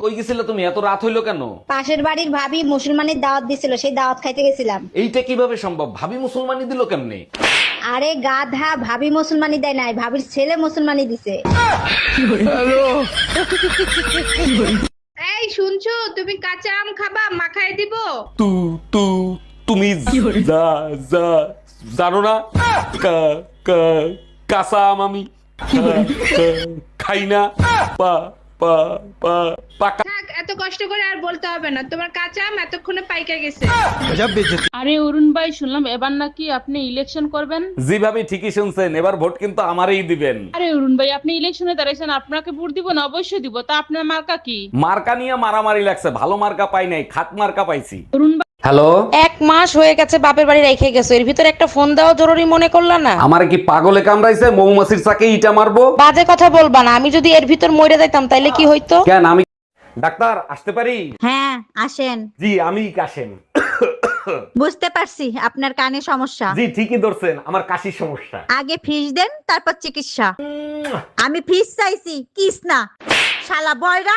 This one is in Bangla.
কই গেছিলে তুমি? এত রাত হইলো কেন? পাশের বাড়ির ভাবি মুসলমানের দাওয়াত দিছিল, সেই দাওয়াত খাইতে গেছিলাম। এইটা কিভাবে সম্ভব? ভাবি মুসলমানি দিল কেমনে? আরে গাধা, ভাবি মুসলমানি দেয় নাই, ভাবির ছেলে মুসলমানি দিছে। এই শুনছো, তুমি কাঁচা আম খাবা? মাখায় দিব? তু তু তুমি যা যা জানো না কাঁচা আম আমি খাই না। পা পা পা পাকা। থাক, এত কষ্ট করে আর বলতে হবে না, তোমার কাঁচা আম এতক্ষণে পাইকা গেছে। আরে অরুণ ভাই, শুনলাম এবার নাকি আপনি ইলেকশন করবেন। জি ভাবি, ঠিকই শুনছেন, এবার ভোট কিন্তু আমারই দিবেন। আরে অরুণ ভাই, আপনি ইলেকশনে দাঁড়াইছেন, আপনাকে ভোট দিব না? অবশ্যই দিব। তা আপনার মার্কা কি? মার্কা নিয়ে মারামারি লাগছে, ভালো মার্কা পাই নাই, খাট মার্কা পাইছি। অরুণ ভাই, হ্যালো, 1 মাস হয়ে গেছে বাপের বাড়ি রেখে গেছো, এর ভিতরে একটা ফোন দেওয়া জরুরি মনে করলা না? আমার কি পাগলে কামড়াইছে? মৌমাছির চাকে ইটা মারবো? বাজে কথা বলবা না, আমি যদি এর ভিতর মরে যাইতাম তাইলে কি হইতো? কেন আমি ডাক্তার আসতে পারি? হ্যাঁ আসেন। জি আমি কাশেম। বুঝতে পারছি আপনার কানে সমস্যা। জি ঠিকই ধরছেন, আমার কাশির সমস্যা। আগে ফিস দেন, তারপর চিকিৎসা। আমি ফিস চাইছি, কিস না। শালা বয়রা।